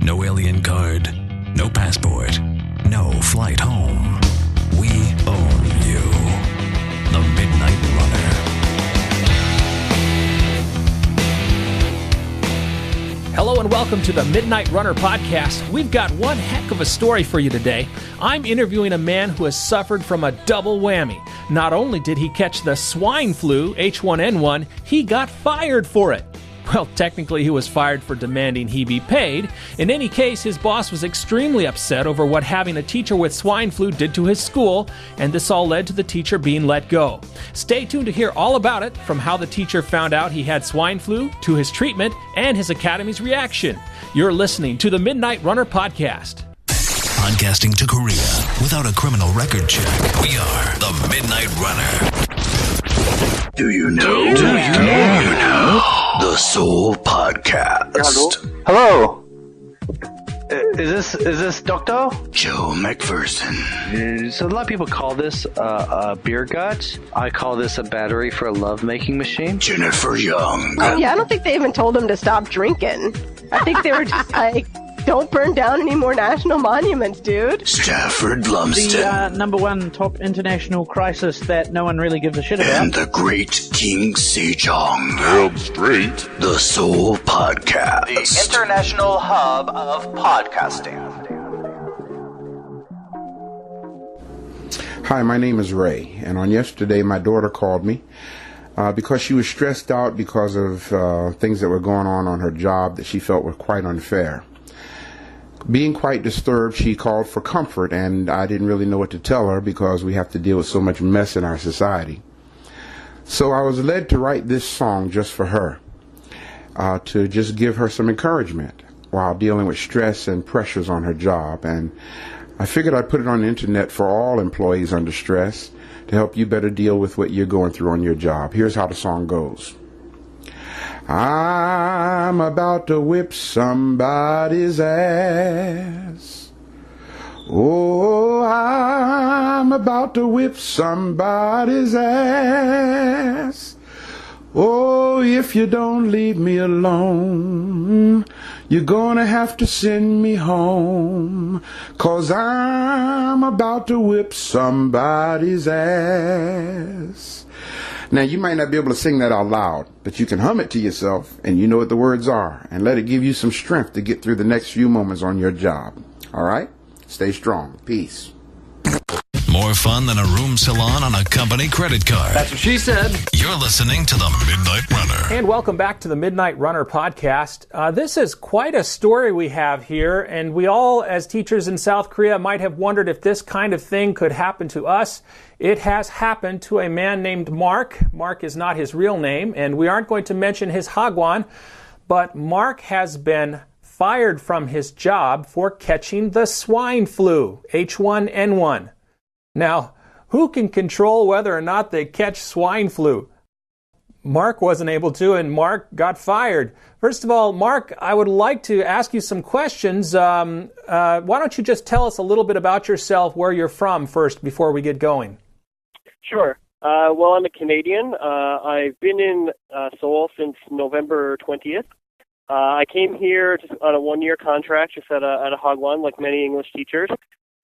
No alien card, no passport, no flight home. We own you. The Midnight Runner. Hello and welcome to the Midnight Runner podcast. We've got one heck of a story for you today. I'm interviewing a man who has suffered from a double whammy. Not only did he catch the swine flu, H1N1, he got fired for it. Well, technically he was fired for demanding he be paid. In any case, his boss was extremely upset over what having a teacher with swine flu did to his school, and this all led to the teacher being let go. Stay tuned to hear all about it, from how the teacher found out he had swine flu, to his treatment, and his academy's reaction. You're listening to the Midnight Runner podcast. Podcasting to Korea without a criminal record check. We are the Midnight Runner. Do you know? Do you know? The Seoul podcast. Hello. Is this Doctor Joe McPherson? So a lot of people call this a beer gut. I call this a battery for a lovemaking machine. Jennifer Young. Yeah, I don't think they even told him to stop drinking. I think they were just like, don't burn down any more national monuments, dude. Stafford Lumsden. The number one top international crisis that no one really gives a shit about. And the great King Sejong. Damn straight. The Seoul Podcast. The international hub of podcasting. Hi, my name is Ray, and on yesterday my daughter called me because she was stressed out because of things that were going on her job that she felt were quite unfair. Being quite disturbed, she called for comfort, and I didn't really know what to tell her because we have to deal with so much mess in our society. So I was led to write this song just for her, to just give her some encouragement while dealing with stress and pressures on her job. And I figured I'd put it on the internet for all employees under stress to help you better deal with what you're going through on your job. Here's how the song goes. I'm about to whip somebody's ass. Oh, I'm about to whip somebody's ass. Oh, if you don't leave me alone, you're gonna have to send me home, 'cause I'm about to whip somebody's ass. Now, you might not be able to sing that out loud, but you can hum it to yourself, and you know what the words are, and let it give you some strength to get through the next few moments on your job. All right? Stay strong. Peace. More fun than a room salon on a company credit card. That's what she said. You're listening to the Midnight Runner. And welcome back to the Midnight Runner podcast. This is quite a story we have here, and we all, as teachers in South Korea, might have wondered if this kind of thing could happen to us. It has happened to a man named Mark. Mark is not his real name, and we aren't going to mention his hagwon, but Mark has been fired from his job for catching the swine flu, H1N1. Now, who can control whether or not they catch swine flu? Mark wasn't able to, and Mark got fired. First of all, Mark, I would like to ask you some questions. Why don't you just tell us a little bit about yourself, where you're from first, before we get going? Sure. Well, I'm a Canadian. I've been in Seoul since November 20th. I came here just on a one-year contract, just at a hagwon, like many English teachers.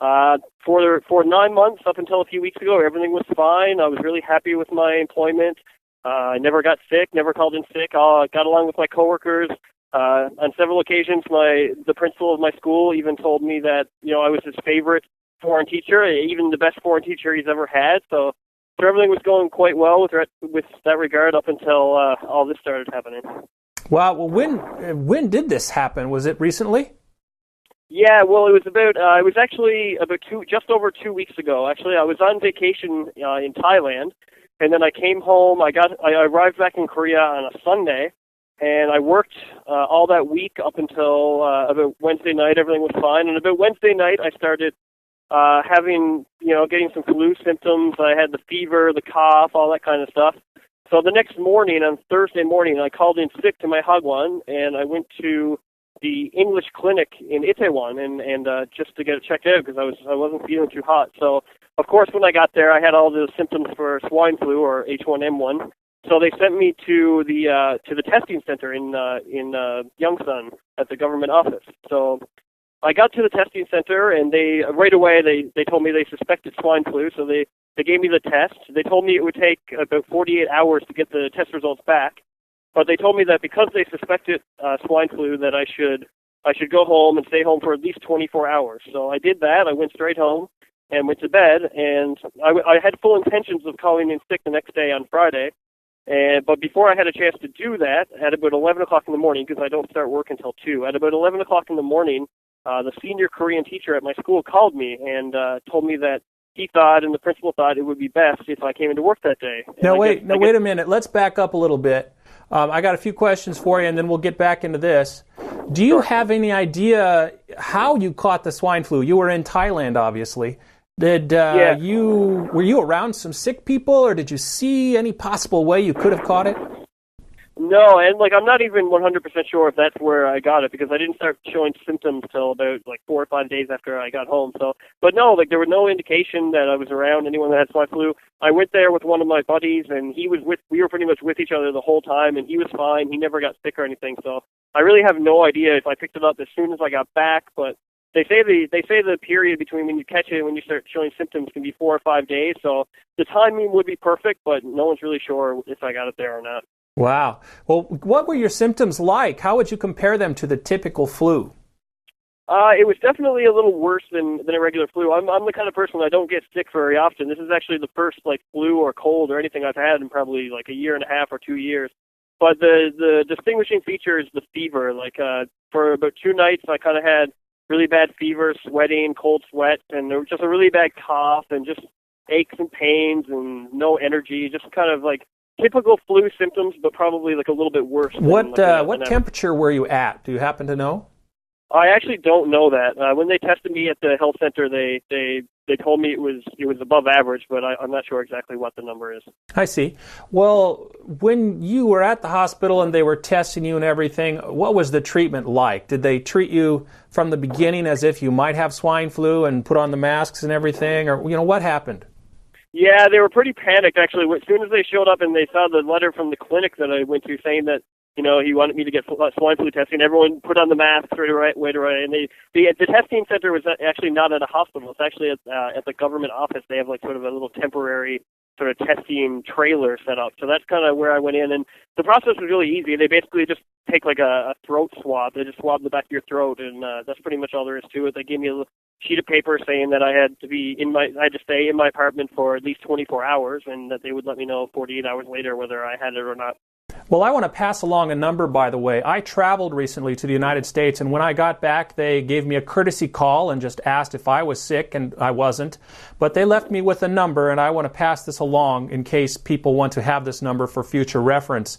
For 9 months, up until a few weeks ago, everything was fine. I was really happy with my employment. I never got sick, never called in sick. I got along with my coworkers. On several occasions, the principal of my school even told me that, I was his favorite foreign teacher, even the best foreign teacher he's ever had. So everything was going quite well with that regard up until all this started happening. Wow. Well, when did this happen? Was it recently? Yeah, well, it was actually just over 2 weeks ago. Actually, I was on vacation in Thailand, and then I came home. I arrived back in Korea on a Sunday, and I worked all that week up until about Wednesday night. Everything was fine, and about Wednesday night, I started getting some flu symptoms. I had the fever, the cough, all that kind of stuff. So the next morning, on Thursday morning, I called in sick to my hagwon, and I went to the English clinic in Itaewon and just to get it checked out because I wasn't feeling too hot. So, of course, when I got there, I had all the symptoms for swine flu or H1N1. So they sent me to the testing center in Yongsan at the government office. So I got to the testing center, and they right away they told me they suspected swine flu. So they gave me the test. They told me it would take about 48 hours to get the test results back. But they told me that because they suspected swine flu, that I should go home and stay home for at least 24 hours. So I did that. I went straight home and went to bed, and I had full intentions of calling in sick the next day on Friday. But before I had a chance to do that, at about 11 o'clock in the morning, because I don't start work until 2, at about 11 o'clock in the morning, the senior Korean teacher at my school called me and told me that he thought and the principal thought it would be best if I came into work that day. Wait a minute. Let's back up a little bit. I got a few questions for you, and then we'll get back into this. Do you have any idea how you caught the swine flu? You were in Thailand, obviously. Were you around some sick people, or did you see any possible way you could have caught it? No, and I'm not even 100% sure if that's where I got it, because I didn't start showing symptoms till about 4 or 5 days after I got home. So, but no, there was no indication that I was around anyone that had swine flu. I went there with one of my buddies, and we were pretty much with each other the whole time, and he was fine. He never got sick or anything. So I really have no idea if I picked it up as soon as I got back, but they say the period between when you catch it and when you start showing symptoms can be 4 or 5 days. So the timing would be perfect, but no one's really sure if I got it there or not. Wow. Well, what were your symptoms like? How would you compare them to the typical flu? It was definitely a little worse than a regular flu. I'm the kind of person I don't get sick very often. This is actually the first flu or cold or anything I've had in probably a year and a half or 2 years. But the distinguishing feature is the fever. For about 2 nights, I kind of had really bad fever, sweating, cold sweat, and there was just a really bad cough and just aches and pains and no energy, just kind of typical flu symptoms, but probably a little bit worse. What temperature were you at? Do you happen to know? I actually don't know that. When they tested me at the health center, they told me it was above average, but I'm not sure exactly what the number is. I see. Well, when you were at the hospital and they were testing you and everything, what was the treatment like? Did they treat you from the beginning as if you might have swine flu and put on the masks and everything, or what happened? Yeah, they were pretty panicked, actually. As soon as they showed up and they saw the letter from the clinic that I went to saying that, he wanted me to get swine flu testing, everyone put on the mask right away. And the testing center was actually not at a hospital. It's actually at the government office. They have sort of a little temporary sort of testing trailer set up. So that's kind of where I went in. And the process was really easy. They basically just take a throat swab. They just swab the back of your throat, and that's pretty much all there is to it. They gave me a sheet of paper saying that I had to stay in my apartment for at least 24 hours, and that they would let me know 48 hours later whether I had it or not. Well, I want to pass along a number, by the way. I traveled recently to the United States, and when I got back, they gave me a courtesy call and just asked if I was sick, and I wasn't. But they left me with a number, and I want to pass this along in case people want to have this number for future reference.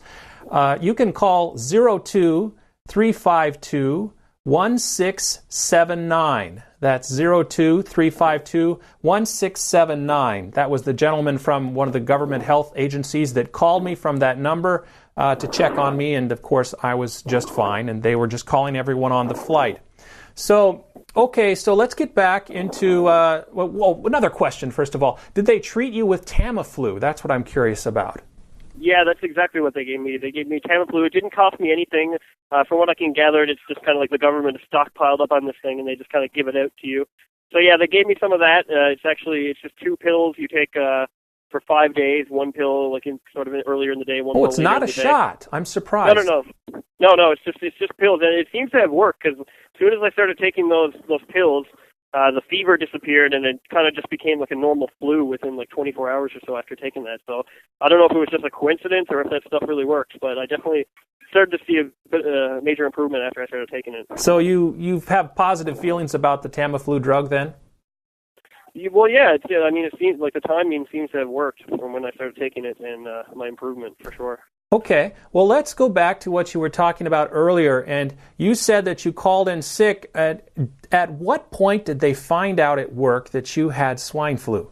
You can call 02-352-1679. That's 02-352-1679. That was the gentleman from one of the government health agencies that called me from that number to check on me, and of course I was just fine, and they were just calling everyone on the flight. So let's get back into another question, first of all. Did they treat you with Tamiflu? That's what I'm curious about. Yeah, that's exactly what they gave me. They gave me Tamiflu. It didn't cost me anything. From what I can gather, it's just kind of like the government is stockpiled up on this thing, and they just kind of give it out to you. So yeah, they gave me some of that. It's just 2 pills you take for 5 days. 1 pill earlier in the day. 1 pill it's not a shot. I'm surprised. No. It's just pills, and it seems to have worked, because as soon as I started taking those pills, the fever disappeared, and it kind of just became like a normal flu within 24 hours or so after taking that. So I don't know if it was just a coincidence or if that stuff really works, but I definitely started to see a major improvement after I started taking it. So you have positive feelings about the Tamiflu drug then? Well, yeah. It seems like the timing seems to have worked from when I started taking it, and my improvement for sure. Okay, well, let's go back to what you were talking about earlier, and you said that you called in sick. At what point did they find out at work that you had swine flu?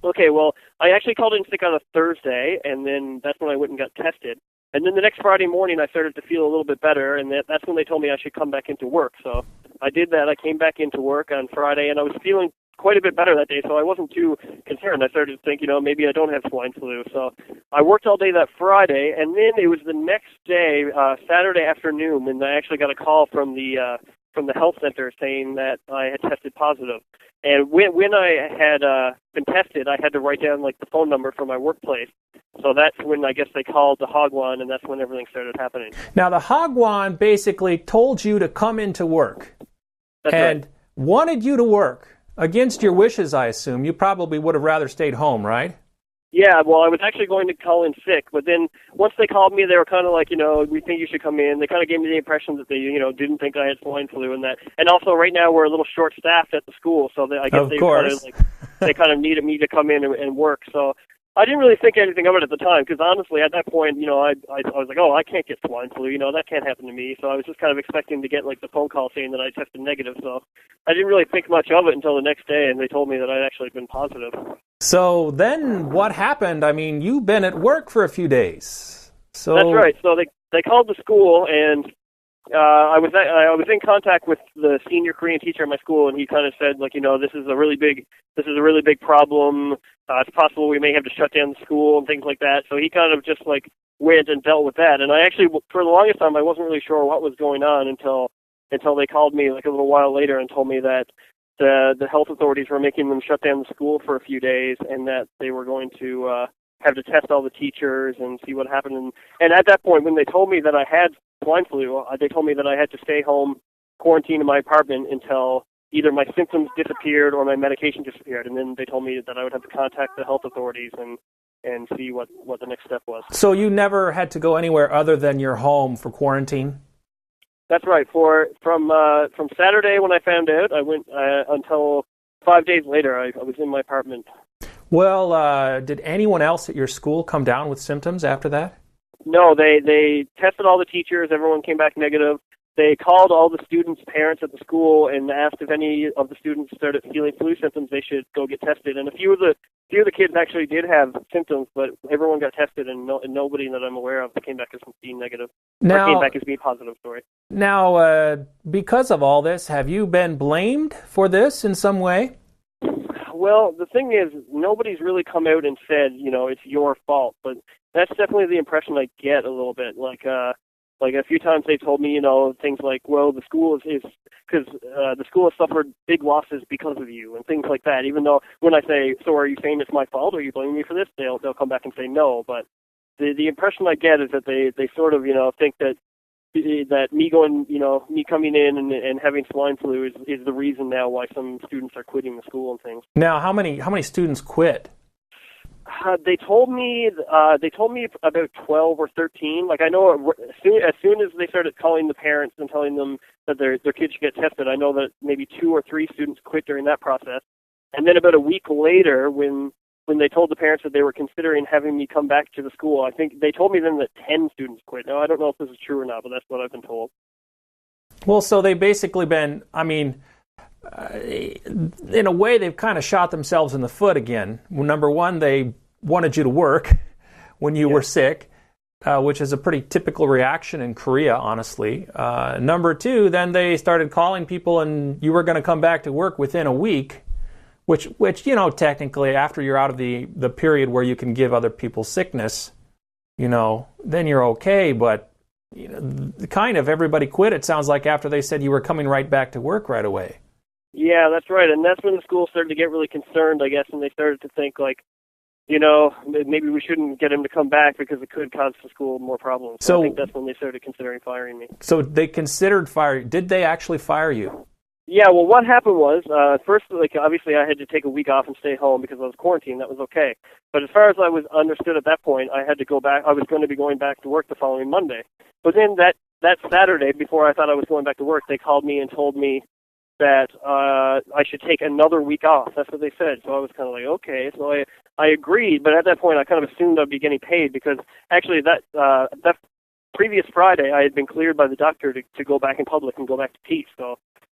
Okay, well, I actually called in sick on a Thursday, and then that's when I went and got tested. And then the next Friday morning, I started to feel a little bit better, and that's when they told me I should come back into work. So I did that. I came back into work on Friday, and I was feeling quite a bit better that day, so I wasn't too concerned. I started to think, maybe I don't have swine flu. So I worked all day that Friday, and then it was the next day, Saturday afternoon, and I actually got a call from the health center saying that I had tested positive. And when I had been tested, I had to write down like the phone number for my workplace. So that's when I guess they called the Hagwon, and that's when everything started happening. Now the Hagwon basically told you to come into work, That's and right. wanted you to work against your wishes. I assume you probably would have rather stayed home, right? Yeah, well, I was actually going to call in sick, but then once they called me, they were kind of like, we think you should come in. They kind of gave me the impression that they, didn't think I had swine flu and that. And also, right now we're a little short-staffed at the school, so I guess they kind of needed me to come in and work. So I didn't really think anything of it at the time, because honestly, at that point, I was like, I can't get swine flu, that can't happen to me. So I was just kind of expecting to get like the phone call saying that I tested negative. So I didn't really think much of it until the next day, and they told me that I'd actually been positive. So then what happened? I mean, you've been at work for a few days. So That's right. So they called the school, and I was in contact with the senior Korean teacher at my school, and he kind of said, like, this is a really big problem. It's possible we may have to shut down the school and things like that. So he kind of just like went and dealt with that. And I actually, for the longest time, I wasn't really sure what was going on until they called me like a little while later and told me that the health authorities were making them shut down the school for a few days, and that they were going to have to test all the teachers and see what happened. And at that point, when they told me that I had swine flu, they told me that I had to stay home, quarantine in my apartment until either my symptoms disappeared or my medication disappeared. And then they told me that I would have to contact the health authorities and see what the next step was. So you never had to go anywhere other than your home for quarantine? That's right. From Saturday when I found out, I went until 5 days later. I was in my apartment. Well, did anyone else at your school come down with symptoms after that? No, they tested all the teachers. Everyone came back negative. They called all the students' parents at the school and asked if any of the students started feeling flu symptoms, they should go get tested. And a few of the kids actually did have symptoms, but everyone got tested, and nobody that I'm aware of came back as being negative. Or came back as being positive. Sorry. Now, because of all this, have you been blamed for this in some way? Well, the thing is, nobody's really come out and said, it's your fault. But that's definitely the impression I get a little bit. Like a few times they told me, things like, well, the school is because the school has suffered big losses because of you, and things like that. Even though when I say, so are you saying it's my fault, or are you blaming me for this? They'll come back and say no. But the impression I get is that they sort of, think that me going, me coming in and having swine flu is the reason now why some students are quitting the school and things. Now, how many students quit? They told me about 12 or 13. Like, I know as soon as they started calling the parents and telling them that their kids should get tested, I know that maybe 2 or 3 students quit during that process. And then about a week later, when they told the parents that they were considering having me come back to the school, I think they told me then that 10 students quit. Now, I don't know if this is true or not, but that's what I've been told. Well, so they've basically been, in a way, they've kind of shot themselves in the foot again. Well, number one, they wanted you to work when you were sick, which is a pretty typical reaction in Korea, honestly. Number two, then they started calling people, and you were going to come back to work within a week, which technically, after you're out of the period where you can give other people sickness, then you're okay. But kind of everybody quit, it sounds like, after they said you were coming right back to work right away. Yeah, that's right. And that's when the school started to get really concerned, I guess, and they started to think, like, maybe we shouldn't get him to come back because it could cause the school more problems. So I think that's when they started considering firing me. So they considered firing. Did they actually fire you? Yeah, well, what happened was, first, obviously I had to take a week off and stay home because I was quarantined. That was okay. But as far as I was understood at that point, I had to go back. I was going to be going back to work the following Monday. But then that Saturday, before I thought I was going back to work, they called me and told me that I should take another week off. That's what they said. So I was kind of like, okay. So I agreed, but at that point I kind of assumed I'd be getting paid because actually that previous Friday I had been cleared by the doctor to go back in public and go back to teach.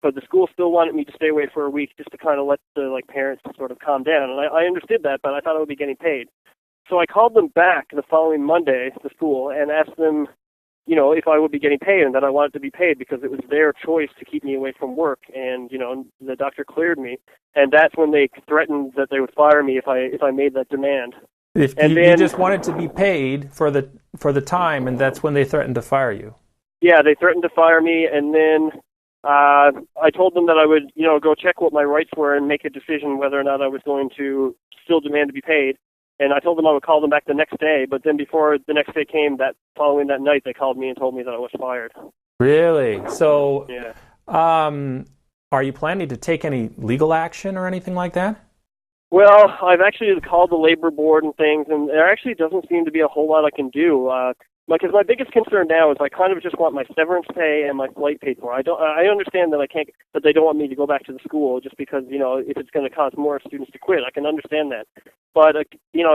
But the school still wanted me to stay away for a week just to kind of let the parents sort of calm down. And I understood that, but I thought I would be getting paid. So I called them back the following Monday, the school, and asked them, if I would be getting paid, and that I wanted to be paid because it was their choice to keep me away from work. And, the doctor cleared me, and that's when they threatened that they would fire me if I made that demand. If you just wanted to be paid for the time, and that's when they threatened to fire you. Yeah, they threatened to fire me, and then I told them that I would, go check what my rights were and make a decision whether or not I was going to still demand to be paid. And I told them I would call them back the next day, but then before the next day came, following that night, they called me and told me that I was fired. Really? So, yeah. Are you planning to take any legal action or anything like that? Well, I've actually called the labor board and things, and there actually doesn't seem to be a whole lot I can do. Because my biggest concern now is I kind of just want my severance pay and my flight paid for. I understand that they don't want me to go back to the school just because, if it's going to cause more students to quit. I can understand that. But,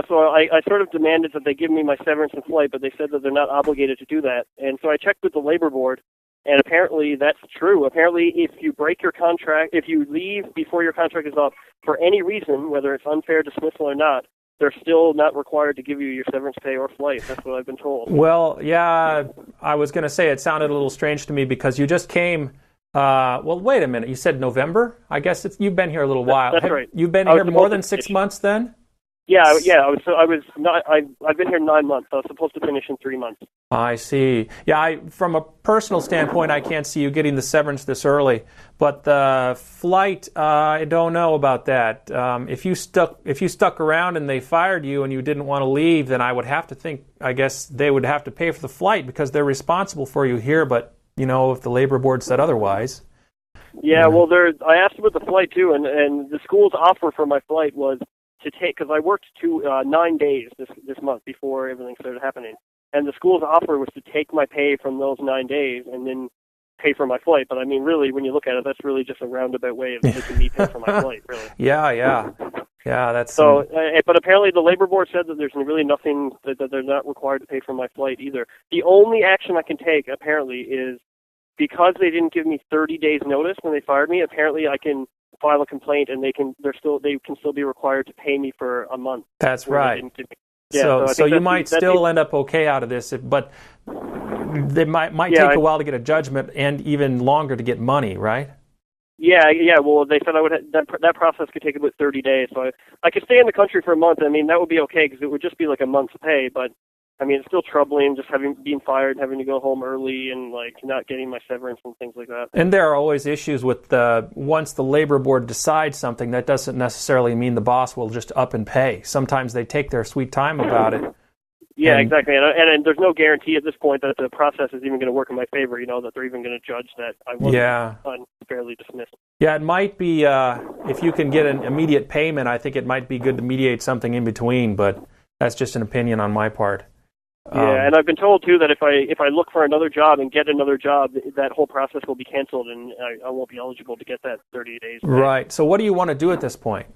so I sort of demanded that they give me my severance and flight, but they said that they're not obligated to do that. And so I checked with the labor board, and apparently that's true. Apparently, if you break your contract, if you leave before your contract is up for any reason, whether it's unfair dismissal or not, they're still not required to give you your severance pay or flight. That's what I've been told. Well, yeah, I was going to say it sounded a little strange to me because you just came. Well, wait a minute. You said November? I guess you've been here a little while. That's right. You've been here more than 6 months then? Yeah. I've been here 9 months. I was supposed to finish in 3 months. I see. Yeah, from a personal standpoint, I can't see you getting the severance this early. But the flight, I don't know about that. If you stuck around and they fired you and you didn't want to leave, then I would have to think. I guess they would have to pay for the flight because they're responsible for you here. But if the labor board said otherwise. Yeah. Well, I asked about the flight too, and the school's offer for my flight was to take, because I worked 9 days this month before everything started happening. And the school's offer was to take my pay from those 9 days and then pay for my flight. But I mean, really, when you look at it, that's really just a roundabout way of making me pay for my flight, really. Yeah, that's... So, but apparently the labor board said that there's really nothing, that they're not required to pay for my flight either. The only action I can take, apparently, is because they didn't give me 30 days notice when they fired me, apparently I can file a complaint and they can still be required to pay me for a month. That's right. Yeah, so you might still end up okay out of this, but it might take a while to get a judgment and even longer to get money, right? Yeah. Well, they said that process could take about 30 days. So I could stay in the country for a month. I mean, that would be okay because it would just be like a month's pay. But I mean, it's still troubling just being fired, having to go home early, and not getting my severance and things like that. And there are always issues with once the labor board decides something, that doesn't necessarily mean the boss will just up and pay. Sometimes they take their sweet time about it. Yeah, exactly. And there's no guarantee at this point that the process is even going to work in my favor. That they're even going to judge that I wasn't unfairly dismissed. Yeah, it might be if you can get an immediate payment. I think it might be good to mediate something in between, but that's just an opinion on my part. Yeah, and I've been told too that if I look for another job and get another job, that whole process will be canceled and I won't be eligible to get that 30 days. Right. So what do you want to do at this point?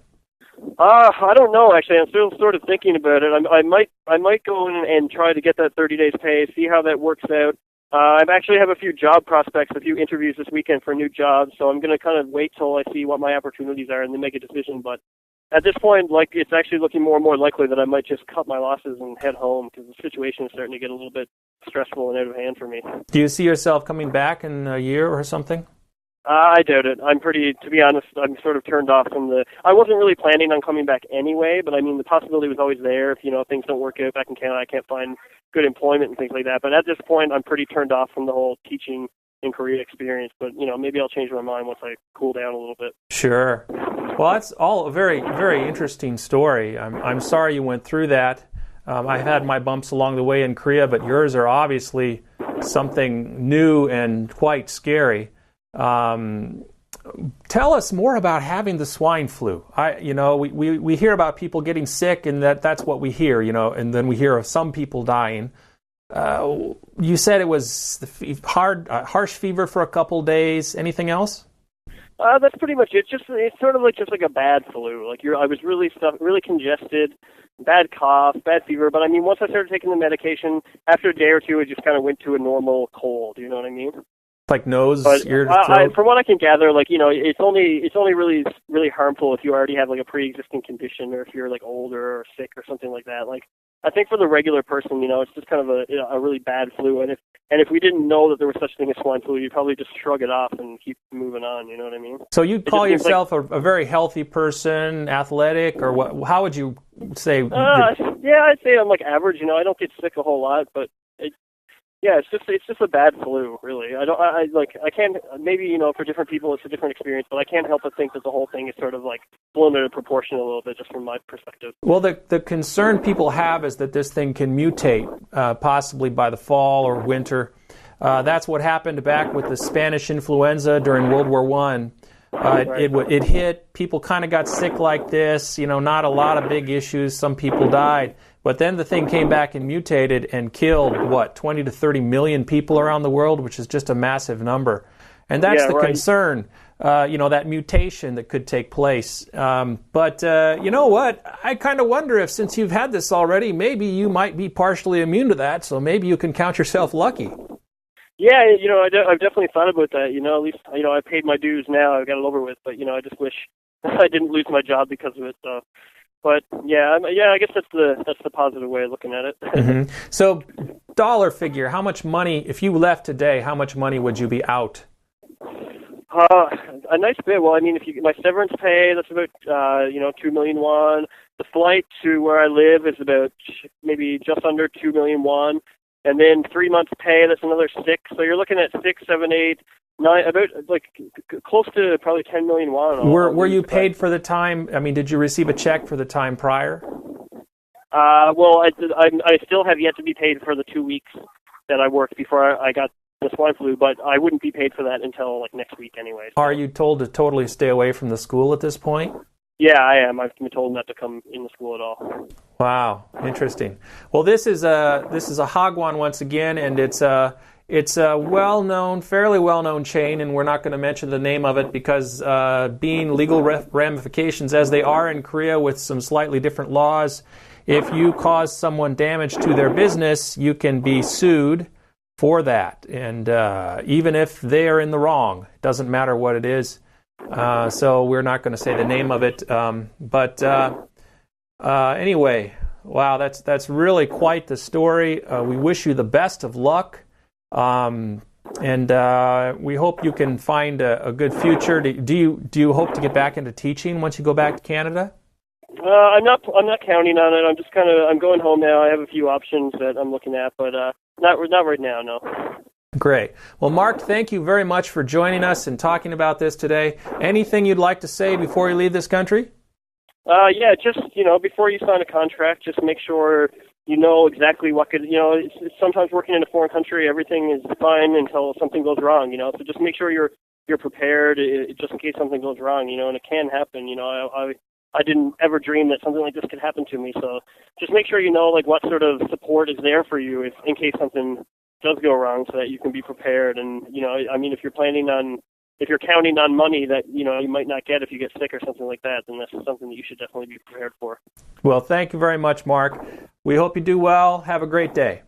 I don't know. Actually, I'm still sort of thinking about it. I might go in and try to get that 30 days pay, see how that works out. I actually have a few job prospects, a few interviews this weekend for new jobs, so I'm going to kind of wait till I see what my opportunities are and then make a decision. But at this point, it's actually looking more and more likely that I might just cut my losses and head home because the situation is starting to get a little bit stressful and out of hand for me. Do you see yourself coming back in a year or something? I doubt it. To be honest, I'm sort of turned off from I wasn't really planning on coming back anyway, but I mean, the possibility was always there. If, things don't work out back in Canada, I can't find good employment and things like that. But at this point, I'm pretty turned off from the whole teaching in Korea experience. But, maybe I'll change my mind once I cool down a little bit. Sure. Well, that's all a very, very interesting story. I'm sorry you went through that. I've had my bumps along the way in Korea, but yours are obviously something new and quite scary. Tell us more about having the swine flu. We hear about people getting sick, and that's what we hear, and then we hear of some people dying. You said it was harsh fever for a couple days. Anything else? That's pretty much it. It's sort of like a bad flu. I was really congested, bad cough, bad fever. But I mean, once I started taking the medication, after a day or two, it just kind of went to a normal cold. You know what I mean? Like nose, ear, throat? From what I can gather, it's only really, really harmful if you already have a pre-existing condition or if you're older or sick or something like that. I think for the regular person, it's just kind of a really bad flu. And if we didn't know that there was such a thing as swine flu, you'd probably just shrug it off and keep moving on. You know what I mean? So you'd call yourself a very healthy person, athletic, or what? How would you say? Yeah, I'd say I'm like average. I don't get sick a whole lot, but it's just a bad flu, really. I can't, maybe, for different people it's a different experience, but I can't help but think that the whole thing is sort of like blown out of proportion a little bit, just from my perspective. Well, the concern people have is that this thing can mutate, possibly by the fall or winter. That's what happened back with the Spanish influenza during World War I. It hit, people kind of got sick like this, not a lot of big issues, some people died. But then the thing came back and mutated and killed, 20 to 30 million people around the world, which is just a massive number. And that's concern, that mutation that could take place. But you know what? I kind of wonder if, since you've had this already, maybe you might be partially immune to that, so maybe you can count yourself lucky. Yeah, I've definitely thought about that. At least, I paid my dues now. I've got it over with. But, I just wish I didn't lose my job because of it. So. But I guess that's the positive way of looking at it. Mm-hmm. So, dollar figure, how much money, if you left today, how much money would you be out? A nice bit. Well, if you get my severance pay, that's about 2 million won. The flight to where I live is about maybe just under 2 million won, and then 3 months pay, that's another 6. So you're looking at 6, 7, 8. 9, about close to probably 10 million won. Were you paid for the time? Did you receive a check for the time prior? Well, I still have yet to be paid for the 2 weeks that I worked before I got the swine flu, but I wouldn't be paid for that until next week anyway. So. Are you told to totally stay away from the school at this point? Yeah, I am. I've been told not to come in the school at all. Wow, interesting. Well, this is a hagwon once again, and it's a fairly well-known chain, and we're not going to mention the name of it because being legal ramifications as they are in Korea with some slightly different laws, if you cause someone damage to their business, you can be sued for that. And even if they are in the wrong, it doesn't matter what it is. So we're not going to say the name of it. Anyway, wow, that's really quite the story. We wish you the best of luck. And we hope you can find a good future. Do you hope to get back into teaching once you go back to Canada? I'm not counting on it. I'm going home now. I have a few options that I'm looking at, but not right now. No. Great. Well, Mark, thank you very much for joining us and talking about this today. Anything you'd like to say before you leave this country? Just before you sign a contract, just make sure you know exactly what could, it's sometimes working in a foreign country, everything is fine until something goes wrong, so just make sure you're prepared just in case something goes wrong, and it can happen, I didn't ever dream that something like this could happen to me, so just make sure you know, what sort of support is there for you in case something does go wrong so that you can be prepared, and, if you're counting on money that, you might not get if you get sick or something like that, then that's something that you should definitely be prepared for. Well, thank you very much, Mark. We hope you do well. Have a great day.